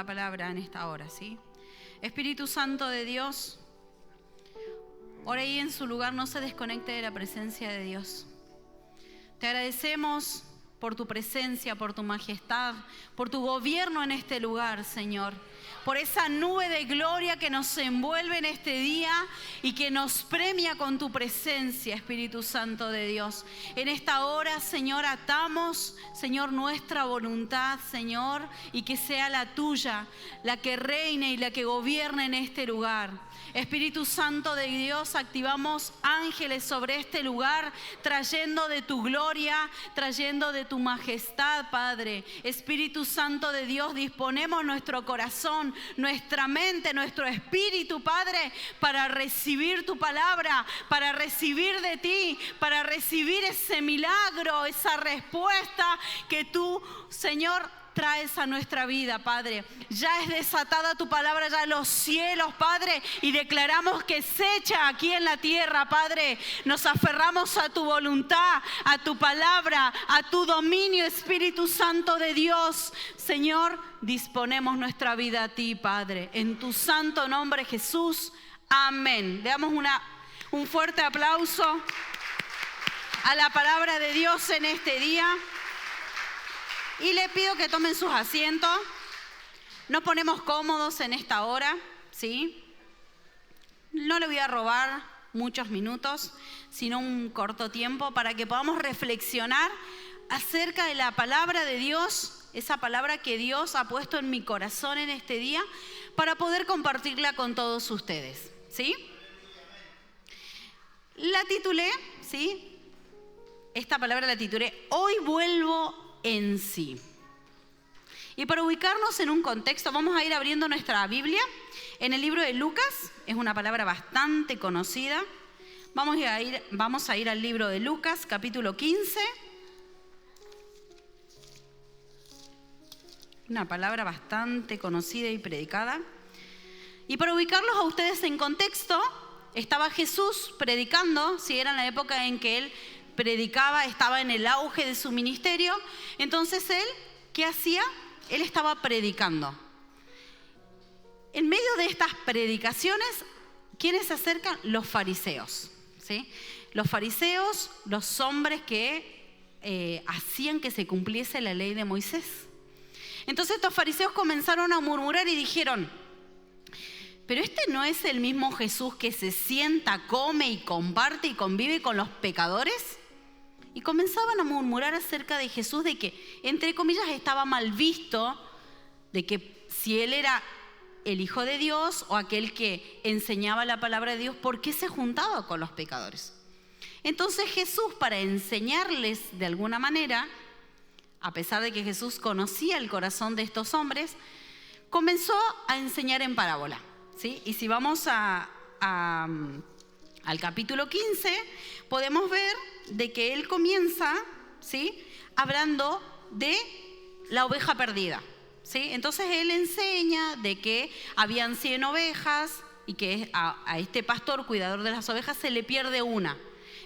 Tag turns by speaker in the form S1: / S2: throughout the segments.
S1: la palabra en esta hora, ¿sí? Espíritu Santo de Dios, ora ahí en su lugar, no se desconecte de la presencia de Dios. Te agradecemos por tu presencia, por tu majestad, por tu gobierno en este lugar, Señor. Por esa nube de gloria que nos envuelve en este día y que nos premia con tu presencia, Espíritu Santo de Dios. En esta hora, Señor, atamos, Señor, nuestra voluntad, Señor, y que sea la tuya, la que reine y la que gobierne en este lugar. Espíritu Santo de Dios, activamos ángeles sobre este lugar, trayendo de tu gloria, trayendo de tu majestad, Padre. Espíritu Santo de Dios, disponemos nuestro corazón, nuestra mente, nuestro espíritu, Padre, para recibir tu palabra, para recibir de ti, para recibir ese milagro, esa respuesta que tú, Señor, traes a nuestra vida, Padre. Ya es desatada tu palabra ya en los cielos, Padre, y declaramos que se echa aquí en la tierra, Padre. Nos aferramos a tu voluntad, a tu palabra, a tu dominio, Espíritu Santo de Dios. Señor, disponemos nuestra vida a ti, Padre. En tu santo nombre, Jesús. Amén. Le damos un fuerte aplauso a la palabra de Dios en este día. Y le pido que tomen sus asientos. Nos ponemos cómodos en esta hora, ¿sí? No le voy a robar muchos minutos, sino un corto tiempo para que podamos reflexionar acerca de la palabra de Dios, esa palabra que Dios ha puesto en mi corazón en este día, para poder compartirla con todos ustedes, ¿sí? La titulé, ¿sí? Esta palabra la titulé Hoy vuelvo en sí. Y para ubicarnos en un contexto, vamos a ir abriendo nuestra Biblia en el libro de Lucas. Es una palabra bastante conocida. Vamos a ir al libro de Lucas, capítulo 15. Una palabra bastante conocida y predicada. Y para ubicarlos a ustedes en contexto, estaba Jesús predicando, si era en la época en que él predicaba, estaba en el auge de su ministerio. Entonces él, ¿qué hacía? Él estaba predicando. En medio de estas predicaciones, ¿quiénes se acercan? Los fariseos, ¿sí? Los fariseos, los hombres que hacían que se cumpliese la ley de Moisés. Entonces estos fariseos comenzaron a murmurar y dijeron: pero este no es el mismo Jesús que se sienta, come y comparte y convive con los pecadores. Y comenzaban a murmurar acerca de Jesús, de que, entre comillas, estaba mal visto, de que si él era el Hijo de Dios o aquel que enseñaba la palabra de Dios, ¿por qué se juntaba con los pecadores? Entonces Jesús, para enseñarles de alguna manera, a pesar de que Jesús conocía el corazón de estos hombres, comenzó a enseñar en parábola, ¿sí? Y si vamos al capítulo 15, podemos ver de que él comienza, ¿sí?, hablando de la oveja perdida, ¿sí? Entonces él enseña de que habían 100 ovejas y que a este pastor, cuidador de las ovejas, se le pierde una.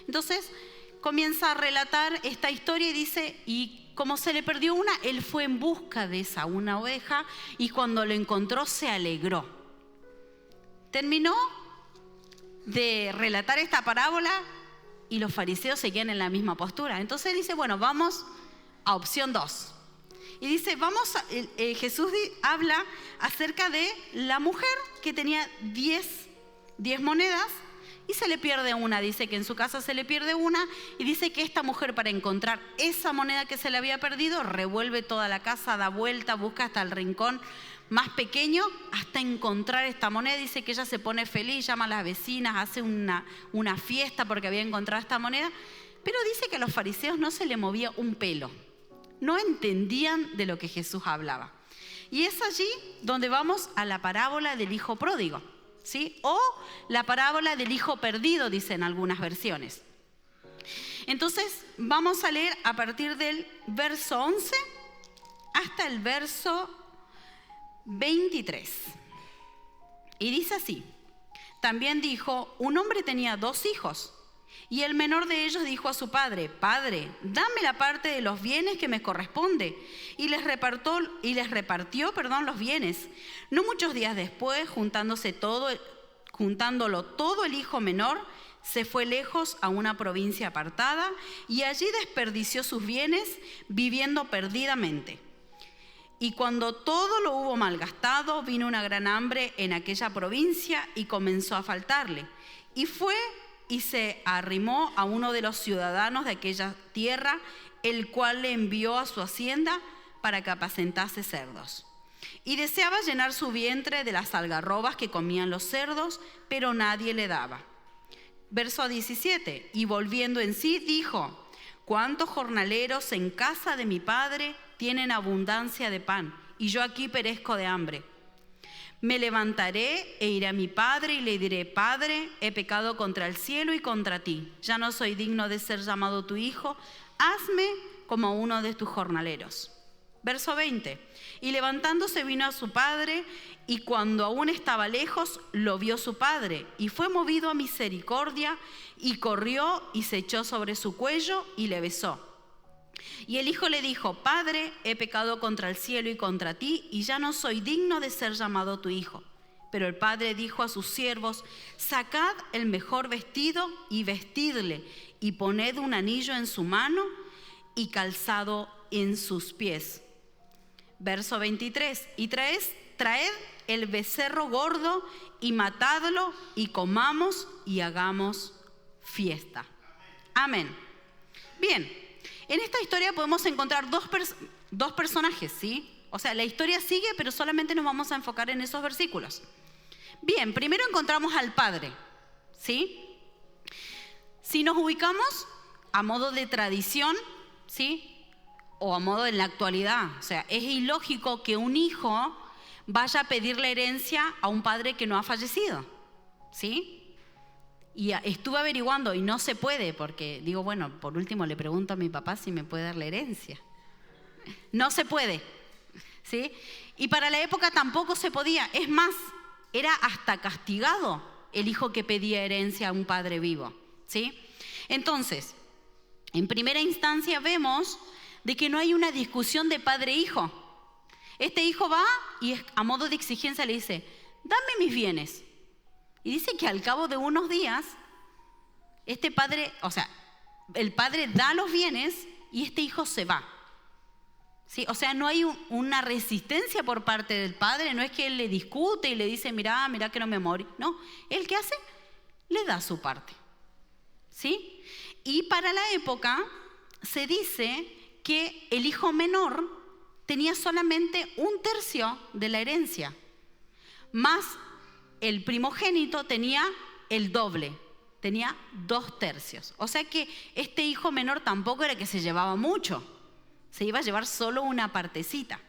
S1: Entonces comienza a relatar esta historia y dice, y como se le perdió una, él fue en busca de esa una oveja y cuando lo encontró se alegró. Terminó de relatar esta parábola y los fariseos seguían en la misma postura. Entonces dice, bueno, vamos a opción 2. Y dice, Jesús habla acerca de la mujer que tenía 10 monedas y se le pierde una. Dice que en su casa se le pierde una y dice que esta mujer, para encontrar esa moneda que se le había perdido, revuelve toda la casa, da vuelta, busca hasta el rincón más pequeño hasta encontrar esta moneda. Dice que ella se pone feliz, llama a las vecinas, hace una fiesta porque había encontrado esta moneda. Pero dice que a los fariseos no se le movía un pelo. No entendían de lo que Jesús hablaba. Y es allí donde vamos a la parábola del hijo pródigo, ¿sí? O la parábola del hijo perdido, dicen algunas versiones. Entonces vamos a leer a partir del verso 11 hasta el verso 23. Y dice así: también dijo, un hombre tenía 2 hijos. Y el menor de ellos dijo a su padre: Padre, dame la parte de los bienes que me corresponde. Y les repartió los bienes. No muchos días después, juntándolo todo, el hijo menor se fue lejos a una provincia apartada y allí desperdició sus bienes viviendo perdidamente. Y cuando todo lo hubo malgastado, vino una gran hambre en aquella provincia y comenzó a faltarle. Y fue y se arrimó a uno de los ciudadanos de aquella tierra, el cual le envió a su hacienda para que apacentase cerdos. Y deseaba llenar su vientre de las algarrobas que comían los cerdos, pero nadie le daba. Verso 17, y volviendo en sí dijo: ¿Cuántos jornaleros en casa de mi padre tienen abundancia de pan, y yo aquí perezco de hambre? Me levantaré e iré a mi padre y le diré: Padre, he pecado contra el cielo y contra ti. Ya no soy digno de ser llamado tu hijo. Hazme como uno de tus jornaleros. Verso 20. Y levantándose vino a su padre, y cuando aún estaba lejos, lo vio su padre, y fue movido a misericordia, y corrió y se echó sobre su cuello y le besó. Y el hijo le dijo: Padre, he pecado contra el cielo y contra ti, y ya no soy digno de ser llamado tu hijo. Pero el padre dijo a sus siervos: Sacad el mejor vestido y vestidle, y poned un anillo en su mano y calzado en sus pies. Verso 23. Y traed el becerro gordo y matadlo, y comamos y hagamos fiesta. Amén. Bien. En esta historia podemos encontrar dos personajes, ¿sí? O sea, la historia sigue, pero solamente nos vamos a enfocar en esos versículos. Bien, primero encontramos al padre, ¿sí? Si nos ubicamos a modo de tradición, ¿sí? O a modo en la actualidad, o sea, es ilógico que un hijo vaya a pedir la herencia a un padre que no ha fallecido, ¿sí? Y estuve averiguando y no se puede, porque digo, bueno, por último le pregunto a mi papá si me puede dar la herencia. No se puede, ¿sí? Y para la época tampoco se podía. Es más, era hasta castigado el hijo que pedía herencia a un padre vivo, ¿sí? Entonces, en primera instancia vemos de que no hay una discusión de padre-hijo. Este hijo va y a modo de exigencia le dice: dame mis bienes. Y dice que al cabo de unos días, este padre, o sea, el padre da los bienes y este hijo se va. ¿Sí? O sea, no hay una resistencia por parte del padre, no es que él le discute y le dice: mira que no me morí. No, él ¿qué hace? Le da su parte. ¿Sí? Y para la época se dice que el hijo menor tenía solamente 1/3 de la herencia, más el primogénito tenía el doble, tenía 2/3. O sea que este hijo menor tampoco era que se llevaba mucho, se iba a llevar solo una partecita,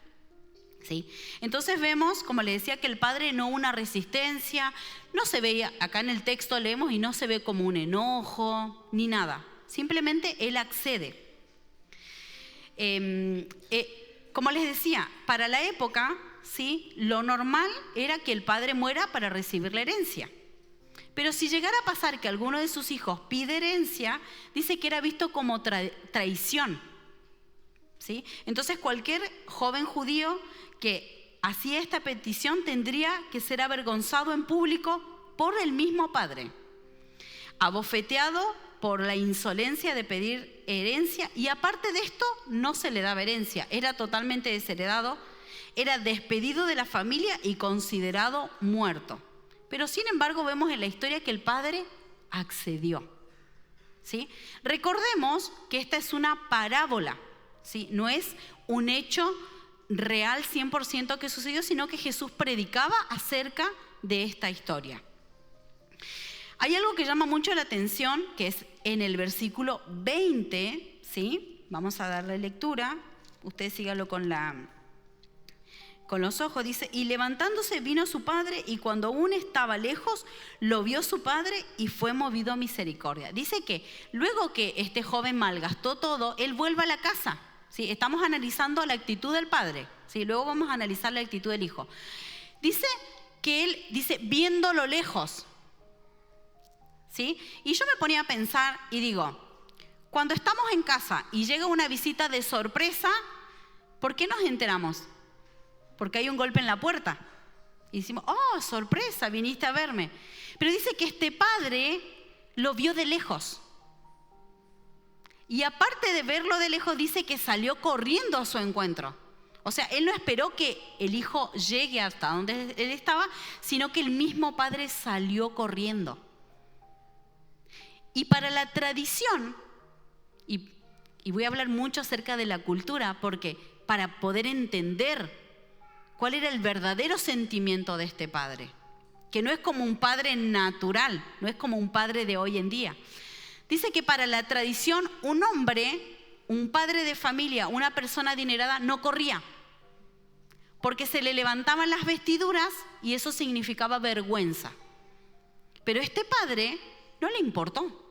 S1: ¿sí? Entonces vemos, como le decía, que el padre no hubo una resistencia, no se veía, acá en el texto leemos y no se ve como un enojo ni nada, simplemente él accede. Como les decía, para la época, ¿sí?, lo normal era que el padre muera para recibir la herencia. Pero si llegara a pasar que alguno de sus hijos pide herencia, dice que era visto como traición, ¿sí? Entonces cualquier joven judío que hacía esta petición tendría que ser avergonzado en público por el mismo padre, abofeteado por la insolencia de pedir herencia, y aparte de esto no se le daba herencia, era totalmente desheredado, era despedido de la familia y considerado muerto. Pero sin embargo vemos en la historia que el padre accedió, ¿sí? Recordemos que esta es una parábola, ¿sí? No es un hecho real 100% que sucedió, sino que Jesús predicaba acerca de esta historia. Hay algo que llama mucho la atención, que es en el versículo 20, ¿sí? Vamos a darle lectura, ustedes síganlo con los ojos. Dice: y levantándose vino su padre, y cuando aún estaba lejos, lo vio su padre y fue movido a misericordia. Dice que luego que este joven malgastó todo, él vuelve a la casa, ¿sí? Estamos analizando la actitud del padre, ¿sí? Luego vamos a analizar la actitud del hijo. Dice que él, viéndolo lejos. ¿sí? Y yo me ponía a pensar y digo, cuando estamos en casa y llega una visita de sorpresa, ¿por qué nos enteramos? Porque hay un golpe en la puerta. Y decimos, oh, sorpresa, viniste a verme. Pero dice que este padre lo vio de lejos. Y aparte de verlo de lejos, dice que salió corriendo a su encuentro. O sea, él no esperó que el hijo llegue hasta donde él estaba, sino que el mismo padre salió corriendo. Y para la tradición, y voy a hablar mucho acerca de la cultura, porque para poder entender cuál era el verdadero sentimiento de este padre, que no es como un padre natural, no es como un padre de hoy en día. Dice que para la tradición un hombre, un padre de familia, una persona adinerada no corría, porque se le levantaban las vestiduras y eso significaba vergüenza. Pero este padre no le importó.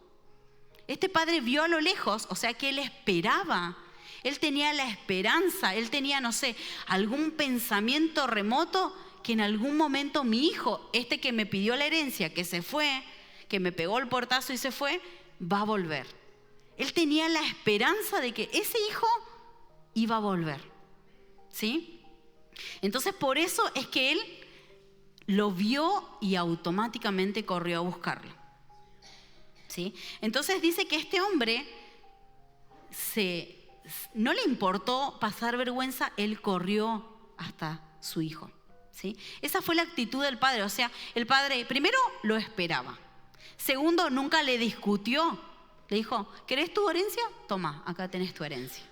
S1: Este padre vio a lo lejos, o sea que él esperaba, él tenía la esperanza, él tenía, no sé, algún pensamiento remoto que en algún momento mi hijo, este que me pidió la herencia, que se fue, que me pegó el portazo y se fue, va a volver. Él tenía la esperanza de que ese hijo iba a volver, ¿sí? Entonces por eso es que él lo vio y automáticamente corrió a buscarlo. ¿Sí? Entonces dice que este hombre no le importó pasar vergüenza, él corrió hasta su hijo. ¿Sí? Esa fue la actitud del padre. O sea, el padre primero lo esperaba. Segundo, nunca le discutió. Le dijo, ¿querés tu herencia? Toma, acá tenés tu herencia.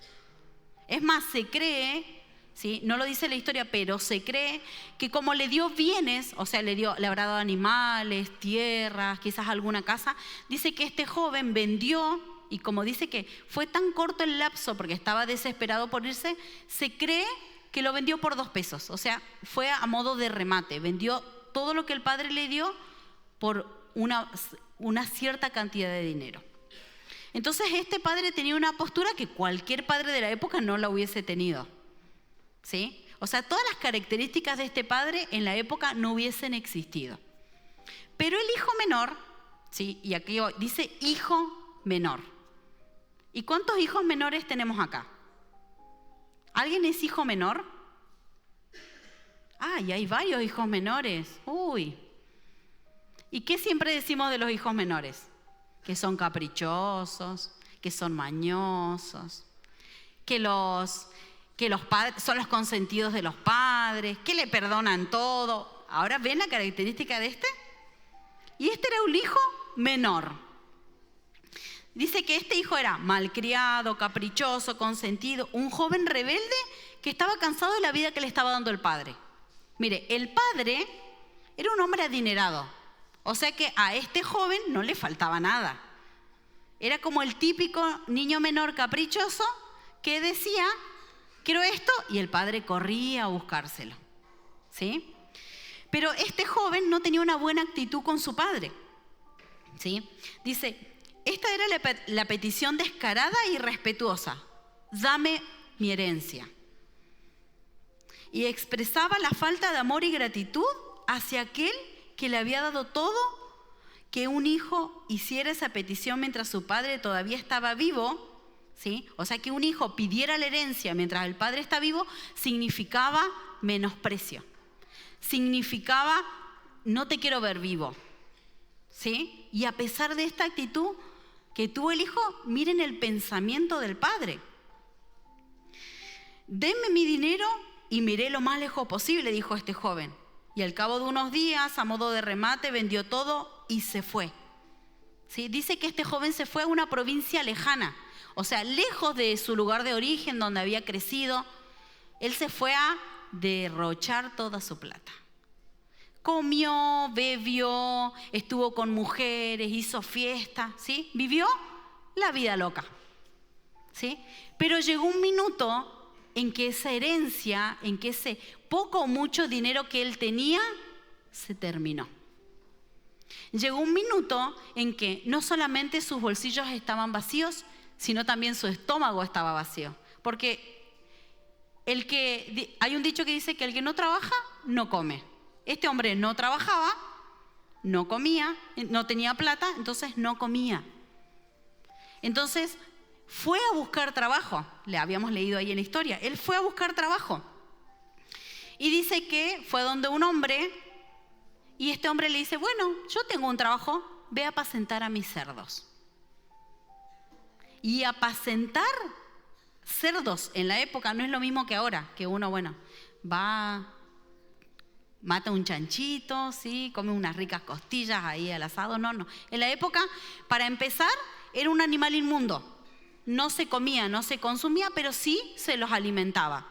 S1: Es más, se cree, ¿sí? No lo dice la historia, pero se cree que como le dio bienes, o sea, le habrá dado animales, tierras, quizás alguna casa, dice que este joven vendió, y como dice que fue tan corto el lapso porque estaba desesperado por irse, se cree que lo vendió por 2 pesos, o sea, fue a modo de remate, vendió todo lo que el padre le dio por una cierta cantidad de dinero. Entonces este padre tenía una postura que cualquier padre de la época no la hubiese tenido. ¿Sí? O sea, todas las características de este padre en la época no hubiesen existido. Pero el hijo menor, ¿sí? Y aquí dice hijo menor. ¿Y cuántos hijos menores tenemos acá? ¿Alguien es hijo menor? Ah, y hay varios hijos menores. Uy. ¿Y qué siempre decimos de los hijos menores? Que son caprichosos, que son mañosos, que los padres son los consentidos de los padres, que le perdonan todo. Ahora ven la característica de este. Y este era un hijo menor. Dice que este hijo era malcriado, caprichoso, consentido, un joven rebelde que estaba cansado de la vida que le estaba dando el padre. Mire, el padre era un hombre adinerado, o sea que a este joven no le faltaba nada. Era como el típico niño menor caprichoso que decía, quiero esto, y el padre corría a buscárselo, ¿sí? Pero este joven no tenía una buena actitud con su padre, ¿sí? Dice, esta era la petición descarada y respetuosa, dame mi herencia. Y expresaba la falta de amor y gratitud hacia aquel que le había dado todo, que un hijo hiciera esa petición mientras su padre todavía estaba vivo, ¿sí? O sea, que un hijo pidiera la herencia mientras el padre está vivo significaba menosprecio. Significaba no te quiero ver vivo, ¿sí? Y a pesar de esta actitud que tuvo el hijo, miren el pensamiento del padre. Denme mi dinero y me iré lo más lejos posible, dijo este joven. Y al cabo de unos días, a modo de remate, vendió todo y se fue. ¿Sí? Dice que este joven se fue a una provincia lejana, o sea, lejos de su lugar de origen, donde había crecido. Él se fue a derrochar toda su plata. Comió, bebió, estuvo con mujeres, hizo fiesta, ¿sí? Vivió la vida loca, ¿sí? Pero llegó un minuto en que esa herencia, en que ese poco o mucho dinero que él tenía, se terminó. Llegó un minuto en que no solamente sus bolsillos estaban vacíos, sino también su estómago estaba vacío. Porque hay un dicho que dice que el que no trabaja, no come. Este hombre no trabajaba, no comía, no tenía plata, entonces no comía. Entonces fue a buscar trabajo, le habíamos leído ahí en la historia, él fue a buscar trabajo. Y dice que fue donde un hombre, y este hombre le dice, bueno, yo tengo un trabajo, ve a apacentar a mis cerdos. Y apacentar cerdos en la época no es lo mismo que ahora, que uno, bueno, va, mata un chanchito, ¿sí? Come unas ricas costillas ahí al asado, no. En la época, para empezar, era un animal inmundo. No se comía, no se consumía, pero sí se los alimentaba.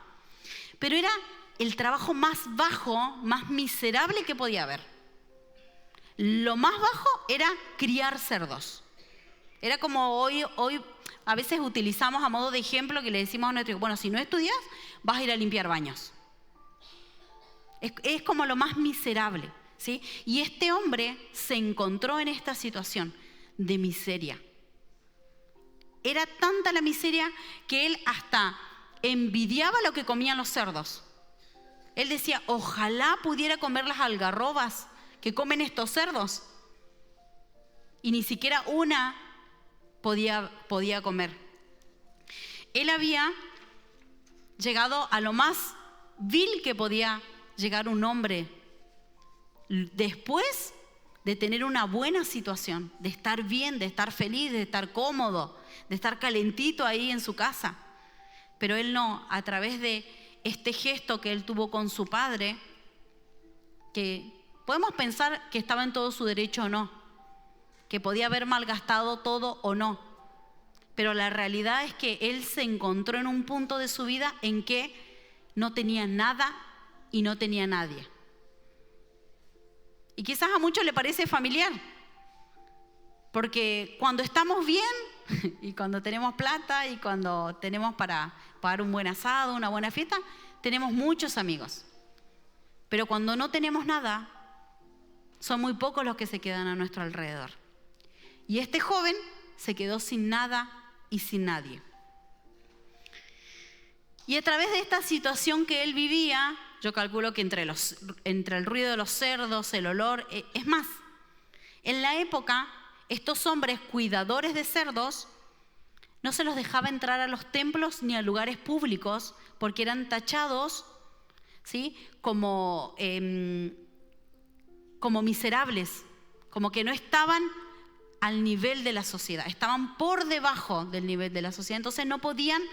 S1: Pero era el trabajo más bajo, más miserable que podía haber. Lo más bajo era criar cerdos. Era como hoy a veces utilizamos a modo de ejemplo que le decimos a nuestro hijo, bueno, si no estudias, vas a ir a limpiar baños. Es como lo más miserable, ¿sí? Y este hombre se encontró en esta situación de miseria. Era tanta la miseria que él hasta envidiaba lo que comían los cerdos. Él decía, ojalá pudiera comer las algarrobas que comen estos cerdos. Y ni siquiera una podía comer. Él había llegado a lo más vil que podía llegar un hombre después de tener una buena situación, de estar bien, de estar feliz, de estar cómodo, de estar calentito ahí en su casa. Pero él no, a través de este gesto que él tuvo con su padre, que podemos pensar que estaba en todo su derecho o no, que podía haber malgastado todo o no, pero la realidad es que él se encontró en un punto de su vida en que no tenía nada y no tenía nadie. Y quizás a muchos le parece familiar, porque cuando estamos bien y cuando tenemos plata y cuando tenemos para pagar un buen asado, una buena fiesta, tenemos muchos amigos. Pero cuando no tenemos nada, son muy pocos los que se quedan a nuestro alrededor. Y este joven se quedó sin nada y sin nadie. Y a través de esta situación que él vivía, yo calculo que entre el ruido de los cerdos, el olor, es más, en la época, estos hombres cuidadores de cerdos no se los dejaba entrar a los templos ni a lugares públicos porque eran tachados, ¿sí? como miserables, como que no estaban al nivel de la sociedad, estaban por debajo del nivel de la sociedad, entonces no podían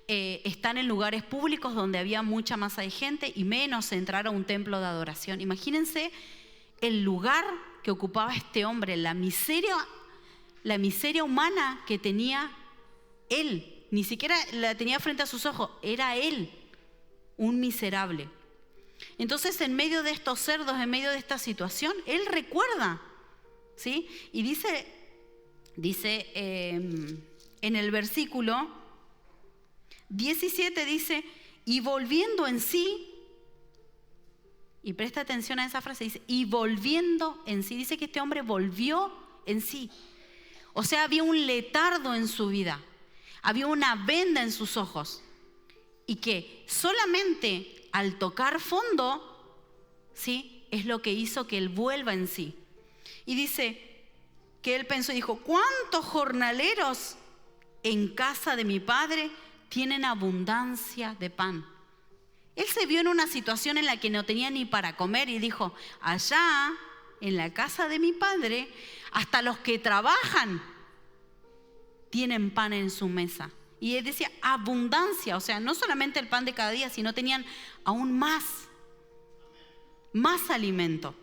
S1: estar en lugares públicos donde había mucha masa de gente y menos entrar a un templo de adoración. Imagínense el lugar que ocupaba este hombre, la miseria humana que tenía él, ni siquiera la tenía frente a sus ojos, era él, un miserable. Entonces, en medio de estos cerdos, en medio de esta situación, él recuerda, ¿sí? Y dice en el versículo 17, dice, y volviendo en sí, y presta atención a esa frase, dice, y volviendo en sí, dice que este hombre volvió en sí. O sea, había un letardo en su vida, había una venda en sus ojos, y que solamente al tocar fondo, ¿sí? Es lo que hizo que él vuelva en sí. Y dice que él pensó y dijo, ¿cuántos jornaleros en casa de mi padre tienen abundancia de pan? Él se vio en una situación en la que no tenía ni para comer y dijo, allá en la casa de mi padre, hasta los que trabajan tienen pan en su mesa. Y él decía abundancia, o sea, no solamente el pan de cada día, sino tenían aún más alimento.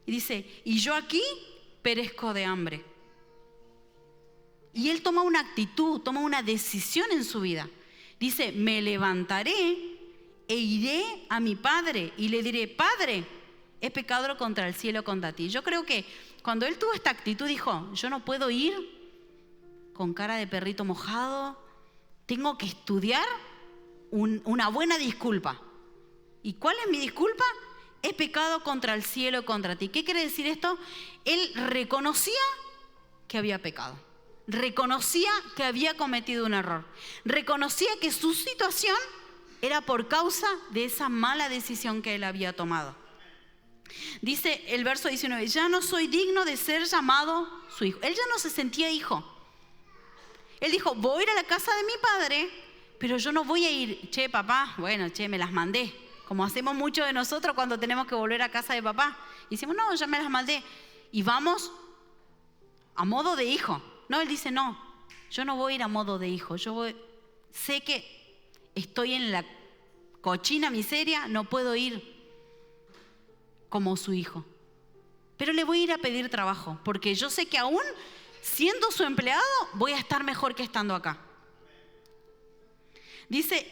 S1: Y dice, y yo aquí perezco de hambre. Y él toma una actitud, toma una decisión en su vida. Dice, me levantaré e iré a mi padre y le diré, Padre, he pecado contra el cielo, contra ti. Yo creo que cuando él tuvo esta actitud dijo, yo no puedo ir con cara de perrito mojado, tengo que estudiar una buena disculpa. ¿Y cuál es mi disculpa? He pecado contra el cielo, contra ti. ¿Qué quiere decir esto? Él reconocía que había pecado. Reconocía que había cometido un error. Reconocía que su situación era por causa de esa mala decisión que él había tomado. Dice el verso 19, ya no soy digno de ser llamado su hijo. Él ya no se sentía hijo. Él dijo, voy a ir a la casa de mi padre, pero yo no voy a ir, che, papá, bueno, che, me las mandé. Como hacemos muchos de nosotros cuando tenemos que volver a casa de papá. Y decimos, no, ya me las mandé. Y vamos a modo de hijo. No, él dice, no, yo no voy a ir a modo de hijo. Sé que estoy en la cochina miseria, no puedo ir como su hijo. Pero le voy a ir a pedir trabajo, porque yo sé que aún siendo su empleado, voy a estar mejor que estando acá. Dice,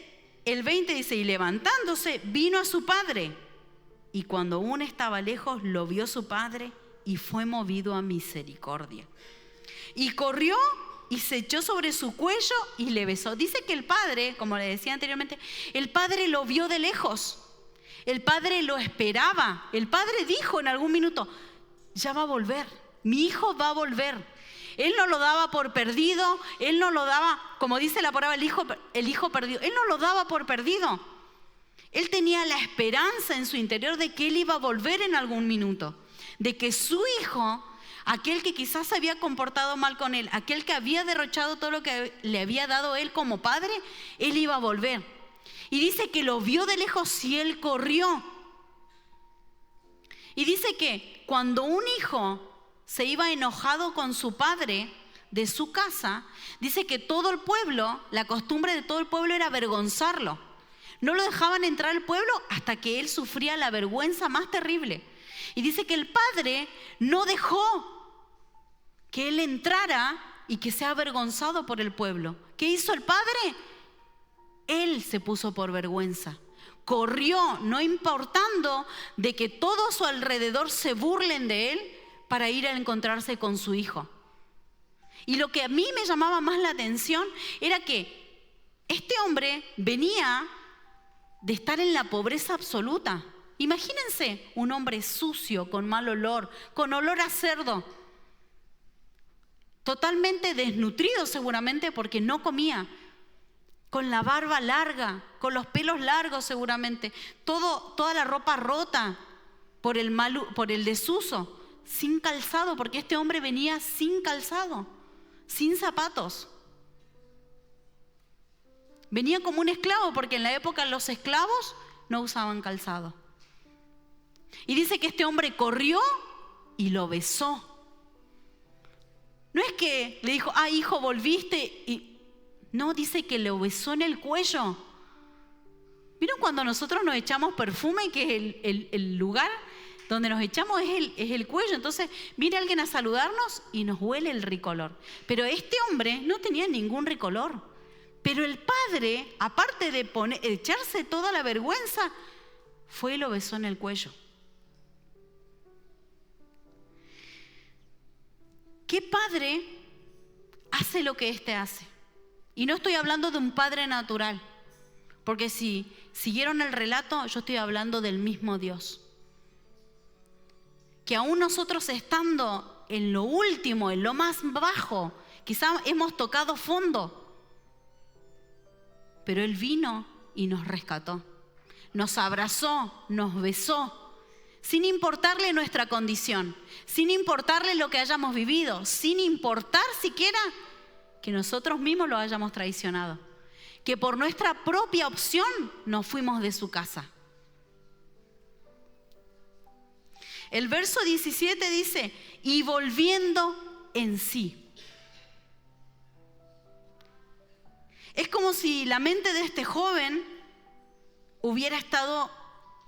S1: el 20 dice, y levantándose, vino a su padre. Y cuando aún estaba lejos, lo vio su padre y fue movido a misericordia. Y corrió y se echó sobre su cuello y le besó. Dice que el padre, como le decía anteriormente, el padre lo vio de lejos. El padre lo esperaba. El padre dijo en algún minuto, ya va a volver, mi hijo va a volver. Él no lo daba por perdido, él no lo daba, como dice la palabra, el hijo perdido. Él no lo daba por perdido. Él tenía la esperanza en su interior de que él iba a volver en algún minuto. De que su hijo, aquel que quizás se había comportado mal con él, aquel que había derrochado todo lo que le había dado él como padre, él iba a volver. Y dice que lo vio de lejos y él corrió. Y dice que cuando un hijo se iba enojado con su padre de su casa, dice que todo el pueblo, la costumbre de todo el pueblo era avergonzarlo. No lo dejaban entrar al pueblo hasta que él sufría la vergüenza más terrible. Y dice que el padre no dejó que él entrara y que sea avergonzado por el pueblo. ¿Qué hizo el padre? Él se puso por vergüenza. Corrió, no importando de que todo a su alrededor se burlen de él, para ir a encontrarse con su hijo. Y lo que a mí me llamaba más la atención era que este hombre venía de estar en la pobreza absoluta. Imagínense un hombre sucio, con mal olor, con olor a cerdo, totalmente desnutrido seguramente porque no comía, con la barba larga, con los pelos largos seguramente, toda la ropa rota por el desuso. Sin calzado, porque este hombre venía sin calzado, sin zapatos. Venía como un esclavo, porque en la época los esclavos no usaban calzado. Y dice que este hombre corrió y lo besó. No es que le dijo, hijo, volviste. No, dice que lo besó en el cuello. ¿Vieron cuando nosotros nos echamos perfume, que es el lugar donde nos echamos es el cuello? Entonces viene alguien a saludarnos y nos huele el ricolor. Pero este hombre no tenía ningún ricolor. Pero el padre, aparte de echarse toda la vergüenza, fue y lo besó en el cuello. ¿Qué padre hace lo que este hace? Y no estoy hablando de un padre natural, porque si siguieron el relato, yo estoy hablando del mismo Dios. Que aún nosotros estando en lo último, en lo más bajo, quizás hemos tocado fondo, pero Él vino y nos rescató, nos abrazó, nos besó, sin importarle nuestra condición, sin importarle lo que hayamos vivido, sin importar siquiera que nosotros mismos lo hayamos traicionado, que por nuestra propia opción nos fuimos de su casa. El verso 17 dice, y volviendo en sí. Es como si la mente de este joven hubiera estado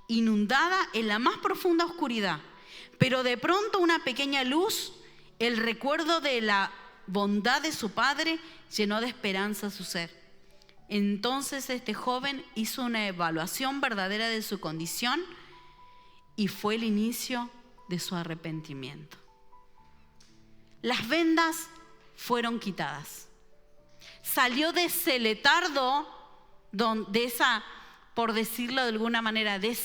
S1: inundada en la más profunda oscuridad, pero de pronto una pequeña luz, el recuerdo de la bondad de su padre, llenó de esperanza su ser. Entonces este joven hizo una evaluación verdadera de su condición y fue el inicio de su arrepentimiento. Las vendas fueron quitadas. Salió de ese letardo, de esa, por decirlo de alguna manera, de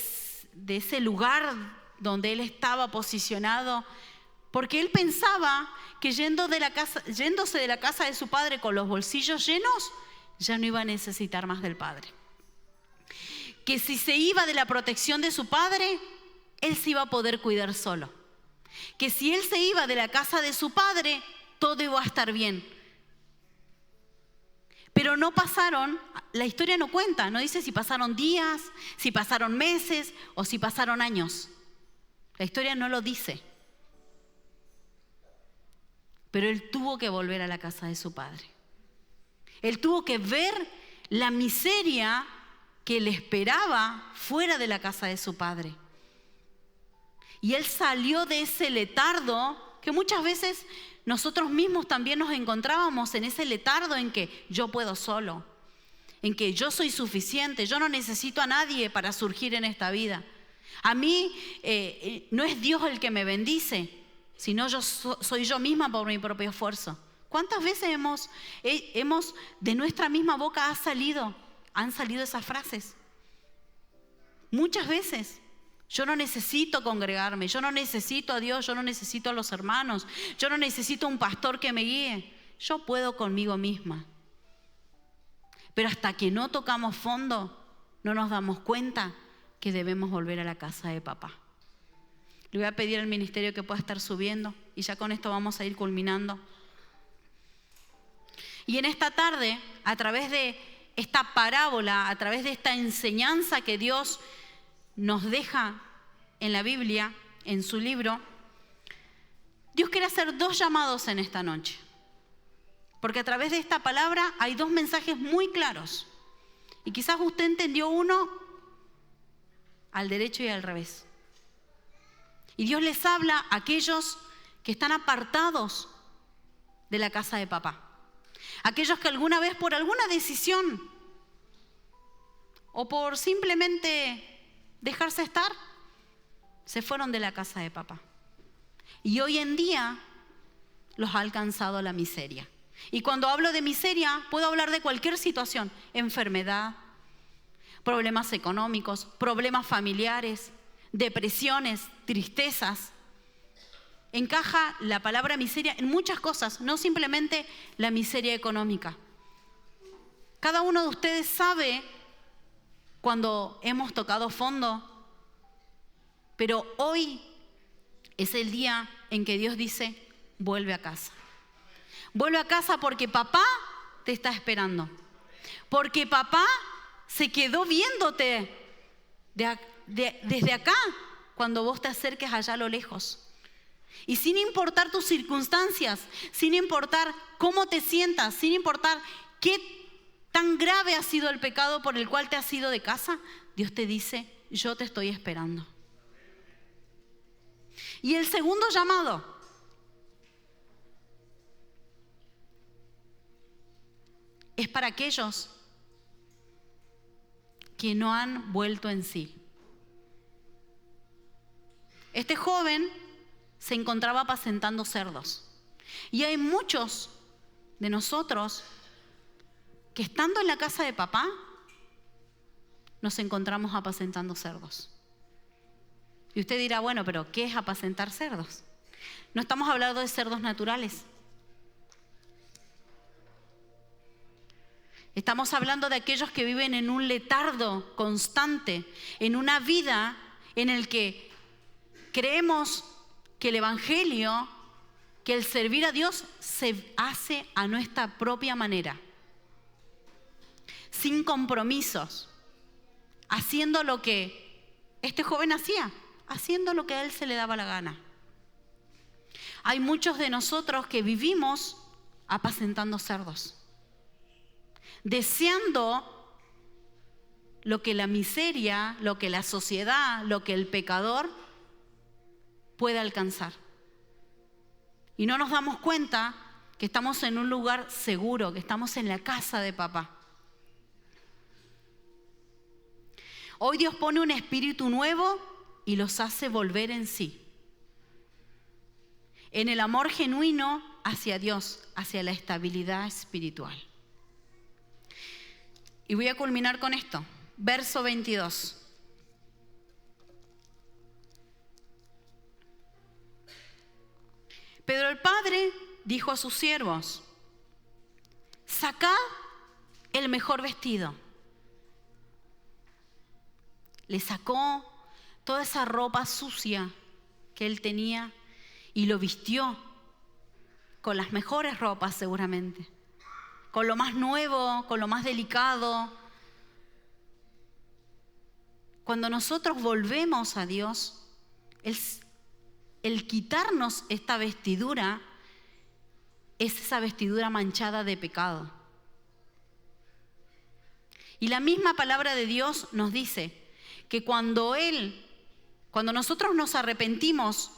S1: ese lugar donde él estaba posicionado, porque él pensaba que yéndose de la casa de su padre con los bolsillos llenos, ya no iba a necesitar más del padre. Que si se iba de la protección de su padre, él se iba a poder cuidar solo. Que si él se iba de la casa de su padre, todo iba a estar bien. Pero no pasaron, la historia no cuenta, no dice si pasaron días, si pasaron meses o si pasaron años. La historia no lo dice. Pero él tuvo que volver a la casa de su padre. Él tuvo que ver la miseria que le esperaba fuera de la casa de su padre. Y él salió de ese letardo que muchas veces nosotros mismos también nos encontrábamos, en ese letardo en que yo puedo solo, en que yo soy suficiente, yo no necesito a nadie para surgir en esta vida. A mí no es Dios el que me bendice, sino soy yo misma por mi propio esfuerzo. ¿Cuántas veces de nuestra misma boca han salido esas frases? Muchas veces. Yo no necesito congregarme, yo no necesito a Dios, yo no necesito a los hermanos, yo no necesito un pastor que me guíe. Yo puedo conmigo misma. Pero hasta que no tocamos fondo, no nos damos cuenta que debemos volver a la casa de papá. Le voy a pedir al ministerio que pueda estar subiendo y ya con esto vamos a ir culminando. Y en esta tarde, a través de esta parábola, a través de esta enseñanza que Dios nos deja en la Biblia, en su libro, Dios quiere hacer 2 llamados en esta noche. Porque a través de esta palabra hay 2 mensajes muy claros. Y quizás usted entendió uno al derecho y al revés. Y Dios les habla a aquellos que están apartados de la casa de papá. Aquellos que alguna vez por alguna decisión o por simplemente dejarse estar, se fueron de la casa de papá. Y hoy en día los ha alcanzado la miseria. Y cuando hablo de miseria, puedo hablar de cualquier situación: enfermedad, problemas económicos, problemas familiares, depresiones, tristezas. Encaja la palabra miseria en muchas cosas, no simplemente la miseria económica. Cada uno de ustedes sabe cuando hemos tocado fondo, pero hoy es el día en que Dios dice: vuelve a casa. Vuelve a casa porque papá te está esperando. Porque papá se quedó viéndote desde acá cuando vos te acerques allá a lo lejos. Y sin importar tus circunstancias, sin importar cómo te sientas, sin importar qué tan grave ha sido el pecado por el cual te has ido de casa, Dios te dice: yo te estoy esperando. Y el segundo llamado es para aquellos que no han vuelto en sí. Este joven se encontraba apacentando cerdos. Y hay muchos de nosotros que, estando en la casa de papá, nos encontramos apacentando cerdos. Y usted dirá: bueno, pero ¿qué es apacentar cerdos? No estamos hablando de cerdos naturales. Estamos hablando de aquellos que viven en un letardo constante, en una vida en el que creemos que el evangelio, que el servir a Dios se hace a nuestra propia manera, sin compromisos, haciendo lo que este joven hacía, haciendo lo que a él se le daba la gana. Hay muchos de nosotros que vivimos apacentando cerdos, deseando lo que la miseria, lo que la sociedad, lo que el pecador puede alcanzar. Y no nos damos cuenta que estamos en un lugar seguro, que estamos en la casa de papá. Hoy Dios pone un espíritu nuevo y los hace volver en sí, en el amor genuino hacia Dios, hacia la estabilidad espiritual. Y voy a culminar con esto. Verso 22. Pero el padre dijo a sus siervos: sacad el mejor vestido. Le sacó toda esa ropa sucia que él tenía y lo vistió con las mejores ropas seguramente, con lo más nuevo, con lo más delicado. Cuando nosotros volvemos a Dios, el quitarnos esta vestidura es esa vestidura manchada de pecado. Y la misma palabra de Dios nos dice que cuando nosotros nos arrepentimos,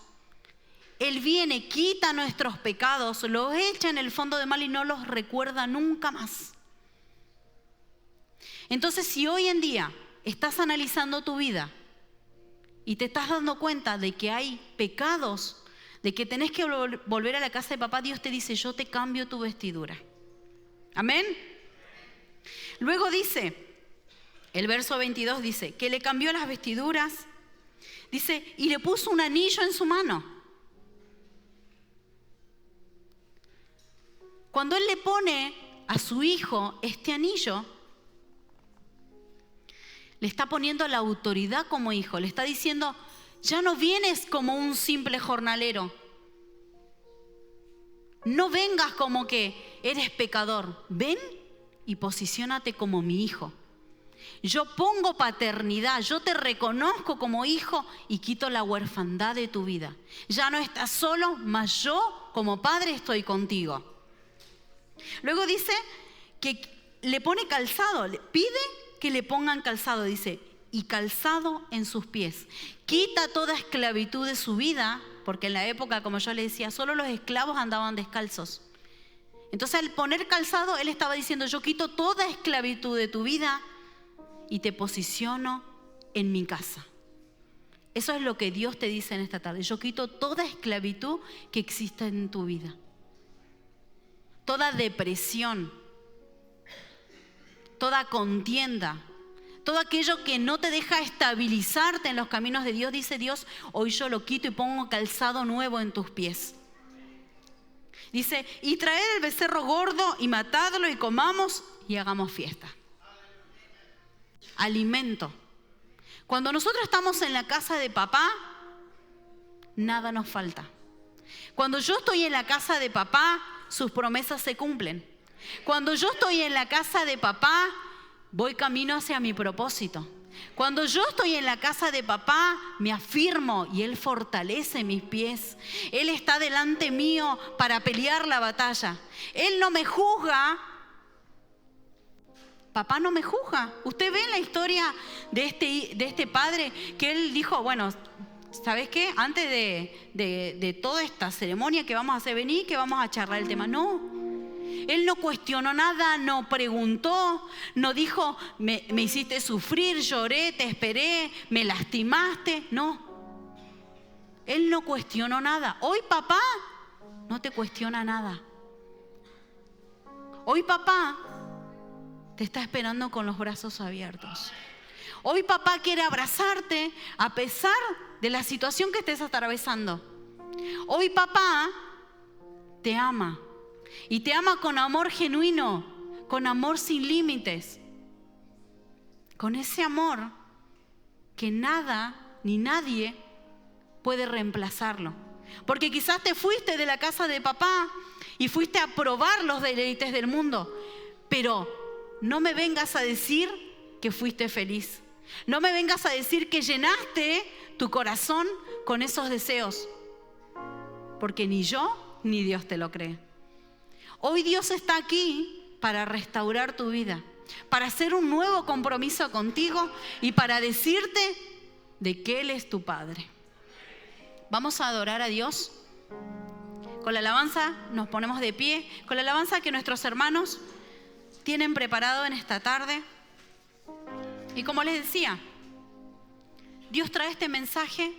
S1: Él viene, quita nuestros pecados, los echa en el fondo del mar y no los recuerda nunca más. Entonces, si hoy en día estás analizando tu vida y te estás dando cuenta de que hay pecados, de que tenés que volver a la casa de papá, Dios te dice, yo te cambio tu vestidura. Amén. Luego dice, el verso 22 dice, que le cambió las vestiduras, dice, y le puso un anillo en su mano. Cuando Él le pone a su hijo este anillo, le está poniendo la autoridad como hijo, le está diciendo, ya no vienes como un simple jornalero. No vengas como que eres pecador. Ven y posiciónate como mi hijo. Yo pongo paternidad, yo te reconozco como hijo y quito la huerfandad de tu vida. Ya no estás solo, mas yo como padre estoy contigo. Luego dice que le pone calzado, le pide que le pongan calzado, dice, y calzado en sus pies. Quita toda esclavitud de su vida, porque en la época, como yo le decía, solo los esclavos andaban descalzos. Entonces al poner calzado, Él estaba diciendo, yo quito toda esclavitud de tu vida y te posiciono en mi casa. Eso es lo que Dios te dice en esta tarde. Yo quito toda esclavitud que exista en tu vida. Toda depresión, toda contienda, todo aquello que no te deja estabilizarte en los caminos de Dios, dice Dios, hoy yo lo quito y pongo calzado nuevo en tus pies. Dice, y traed el becerro gordo y matadlo y comamos y hagamos fiesta. Alimento. Cuando nosotros estamos en la casa de papá, nada nos falta. Cuando yo estoy en la casa de papá, sus promesas se cumplen. Cuando yo estoy en la casa de papá, voy camino hacia mi propósito. Cuando yo estoy en la casa de papá, me afirmo y Él fortalece mis pies. Él está delante mío para pelear la batalla. Él no me juzga. Papá no me juzga. Usted ve la historia de este padre que él dijo, bueno, ¿sabes qué? Antes de toda esta ceremonia que vamos a hacer, vení que vamos a charlar el tema. No. Él no cuestionó nada, no preguntó, no dijo, me hiciste sufrir, lloré, te esperé, me lastimaste. No. Él no cuestionó nada. Hoy papá no te cuestiona nada. Hoy papá te está esperando con los brazos abiertos. Hoy papá quiere abrazarte a pesar de la situación que estés atravesando. Hoy papá te ama. Y te ama con amor genuino, con amor sin límites. Con ese amor que nada ni nadie puede reemplazarlo. Porque quizás te fuiste de la casa de papá y fuiste a probar los deleites del mundo. Pero no me vengas a decir que fuiste feliz. No me vengas a decir que llenaste tu corazón con esos deseos. Porque ni yo ni Dios te lo cree. Hoy Dios está aquí para restaurar tu vida, para hacer un nuevo compromiso contigo y para decirte de que Él es tu Padre. Vamos a adorar a Dios. Con la alabanza nos ponemos de pie, con la alabanza que nuestros hermanos tienen preparado en esta tarde. Y como les decía, Dios trae este mensaje